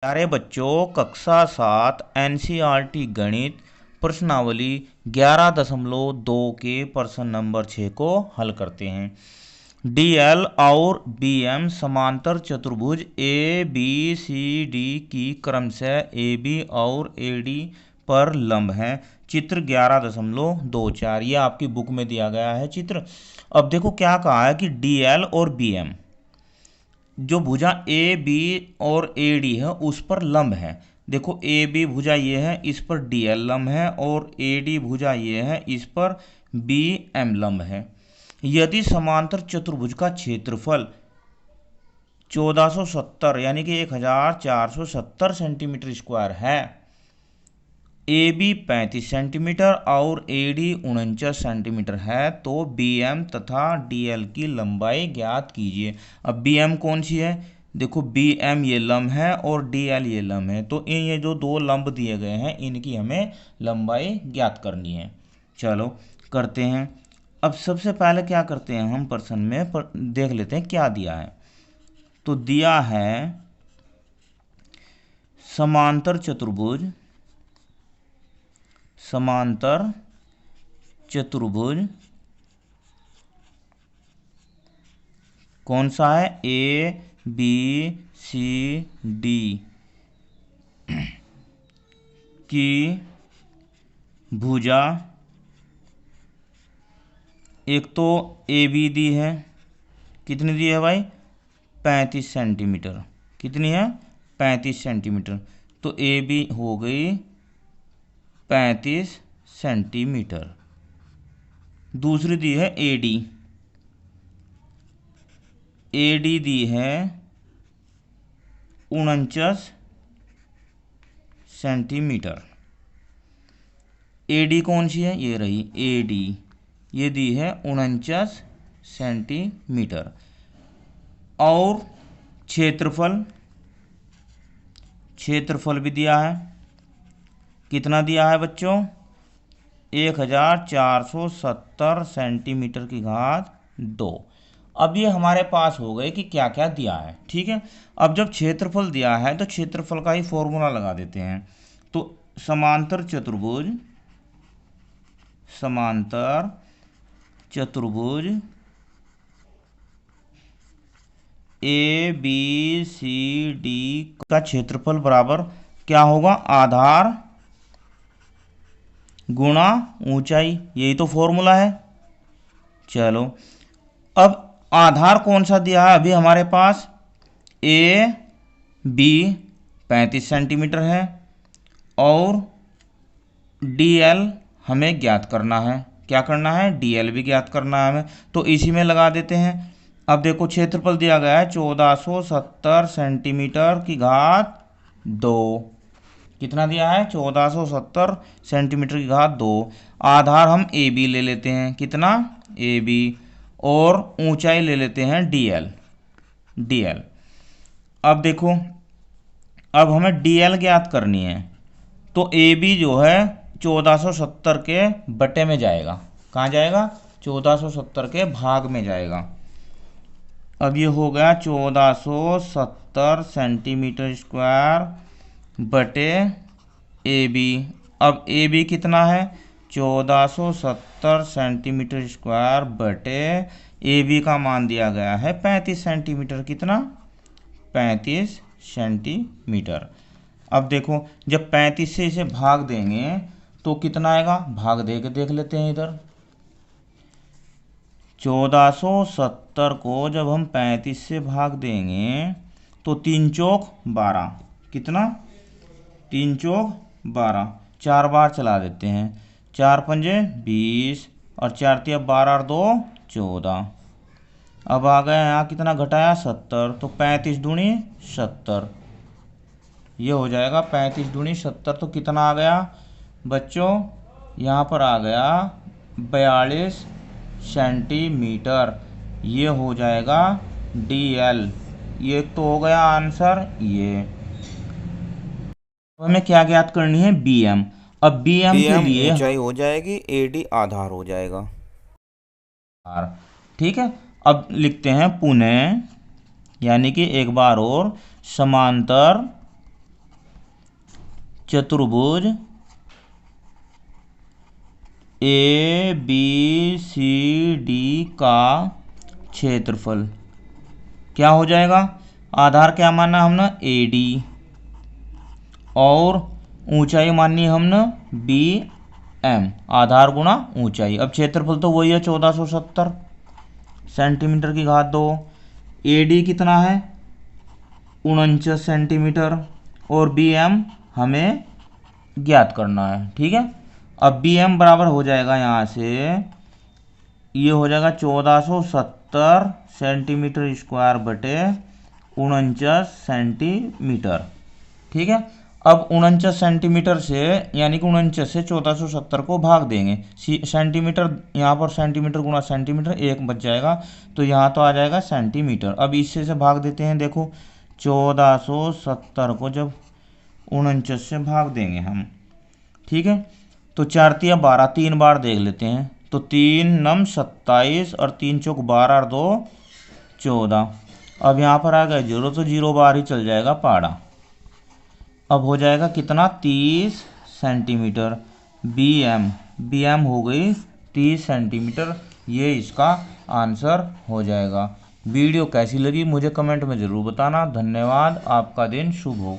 प्यारे बच्चों, कक्षा 7 एनसीईआरटी गणित प्रश्नावली 11.2 के प्रश्न नंबर 6 को हल करते हैं। डीएल और बीएम समांतर चतुर्भुज ए बी सी डी की क्रमशः ए बी और ए डी पर लंब हैं। चित्र 11.24 ये आपकी बुक में दिया गया है चित्र। अब देखो क्या कहा है कि डीएल और बीएम जो भुजा ए बी और ए डी है उस पर लंब है। देखो ए बी भुजा ये है, इस पर डी एल लंब है, और ए डी भुजा ये है, इस पर बी एम लंब है। यदि समांतर चतुर्भुज का क्षेत्रफल 1470 यानी कि 1470 सेंटीमीटर स्क्वायर है, ए बी 35 सेंटीमीटर और ए डी 49 सेंटीमीटर है, तो बी एम तथा डी एल की लंबाई ज्ञात कीजिए। अब बी एम कौन सी है? देखो बी एम ये लंब है और डी एल ये लंब है, तो ये जो दो लंब दिए गए हैं इनकी हमें लंबाई ज्ञात करनी है। चलो करते हैं। अब सबसे पहले क्या करते हैं, हम प्रश्न में देख लेते हैं क्या दिया है। तो दिया है समांतर चतुर्भुज कौन सा है? ए बी सी डी की भुजा, एक तो ए बी दी है, कितनी दी है भाई? 35 सेंटीमीटर। कितनी है? 35 सेंटीमीटर। तो ए बी हो गई 35 सेंटीमीटर। दूसरी दी है ए डी दी है 49 सेंटीमीटर। ए डी कौन सी है? ये रही ए डी, ये दी है 49 सेंटीमीटर। और क्षेत्रफल भी दिया है। कितना दिया है बच्चों? 1470 सेंटीमीटर की घात 2। अब ये हमारे पास हो गए कि क्या क्या दिया है। ठीक है, अब जब क्षेत्रफल दिया है तो क्षेत्रफल का ही फॉर्मूला लगा देते हैं। तो समांतर चतुर्भुज ए बी सी डी का क्षेत्रफल बराबर क्या होगा? आधार गुणा ऊंचाई, यही तो फॉर्मूला है। चलो अब आधार कौन सा दिया है अभी हमारे पास? ए बी 35 सेंटीमीटर है और डी एल हमें ज्ञात करना है। क्या करना है? डी एल भी ज्ञात करना है हमें, तो इसी में लगा देते हैं। अब देखो क्षेत्रफल दिया गया है 1470 सेंटीमीटर की घात 2। कितना दिया है? 1470 सेंटीमीटर की घात 2। आधार हम ए बी ले लेते हैं। कितना? A B. और ऊंचाई ले लेते हैं डी एल। अब देखो, अब हमें डी एल ज्ञात करनी है, तो ए बी जो है 1470 के बटे में जाएगा। कहाँ जाएगा? 1470 के भाग में जाएगा। अब ये हो गया 1470 सेंटीमीटर स्क्वायर बटे ए बी। अब ए बी कितना है? 1470 सेंटीमीटर स्क्वायर बटे ए बी का मान दिया गया है 35 सेंटीमीटर। कितना? 35 सेंटीमीटर। अब देखो जब 35 से इसे भाग देंगे तो कितना आएगा? भाग दे के देख लेते हैं। इधर 1470 को जब हम 35 से भाग देंगे तो 3 चौक 12। कितना? 3 चौक 12। 4 बार चला देते हैं। 4 पंजे 20 और 4 तिया 12 और 2 14। अब आ गया यहाँ कितना घटाया? 70। तो 35 दूनी 70, ये हो जाएगा 35 दूनी 70। तो कितना आ गया बच्चों? यहाँ पर आ गया 42 सेंटीमीटर। ये हो जाएगा डी एल। ये तो हो गया आंसर। ये हमें क्या ज्ञात करनी है? B M. अब बी एम के लिए ऊंचाई हो जाएगी, ए डी आधार हो जाएगा। ठीक है, अब लिखते हैं पुनः, यानी कि एक बार और, समांतर चतुर्भुज ए बी सी डी का क्षेत्रफल क्या हो जाएगा? आधार क्या माना हमने? ए डी, और ऊंचाई माननी हमने बी एम, आधार गुणा ऊंचाई। अब क्षेत्रफल तो वही है 1470 सेंटीमीटर की घात 2। ए डी कितना है? 49 सेंटीमीटर, और बी एम हमें ज्ञात करना है। ठीक है, अब बी एम बराबर हो जाएगा यहाँ से, ये हो जाएगा 1470 सेंटीमीटर स्क्वायर बटे 49 सेंटीमीटर। ठीक है, अब 49 सेंटीमीटर से, यानी कि 49 से 1470 को भाग देंगे। सेंटीमीटर यहाँ पर सेंटीमीटर गुणा सेंटीमीटर, एक बच जाएगा, तो यहाँ तो आ जाएगा सेंटीमीटर। अब इससे से भाग देते हैं। देखो 1470 को जब 49 से भाग देंगे हम, ठीक है, तो 4 तिया 12, 3 बार देख लेते हैं। तो 3 नम 27 और 3 चौक 12 और 2 14। अब यहाँ पर आ गया 0, तो 0 बार ही चल जाएगा पाड़ा। अब हो जाएगा कितना? 30 सेंटीमीटर। बी एम हो गई 30 सेंटीमीटर। ये इसका आंसर हो जाएगा। वीडियो कैसी लगी मुझे कमेंट में ज़रूर बताना। धन्यवाद, आपका दिन शुभ हो।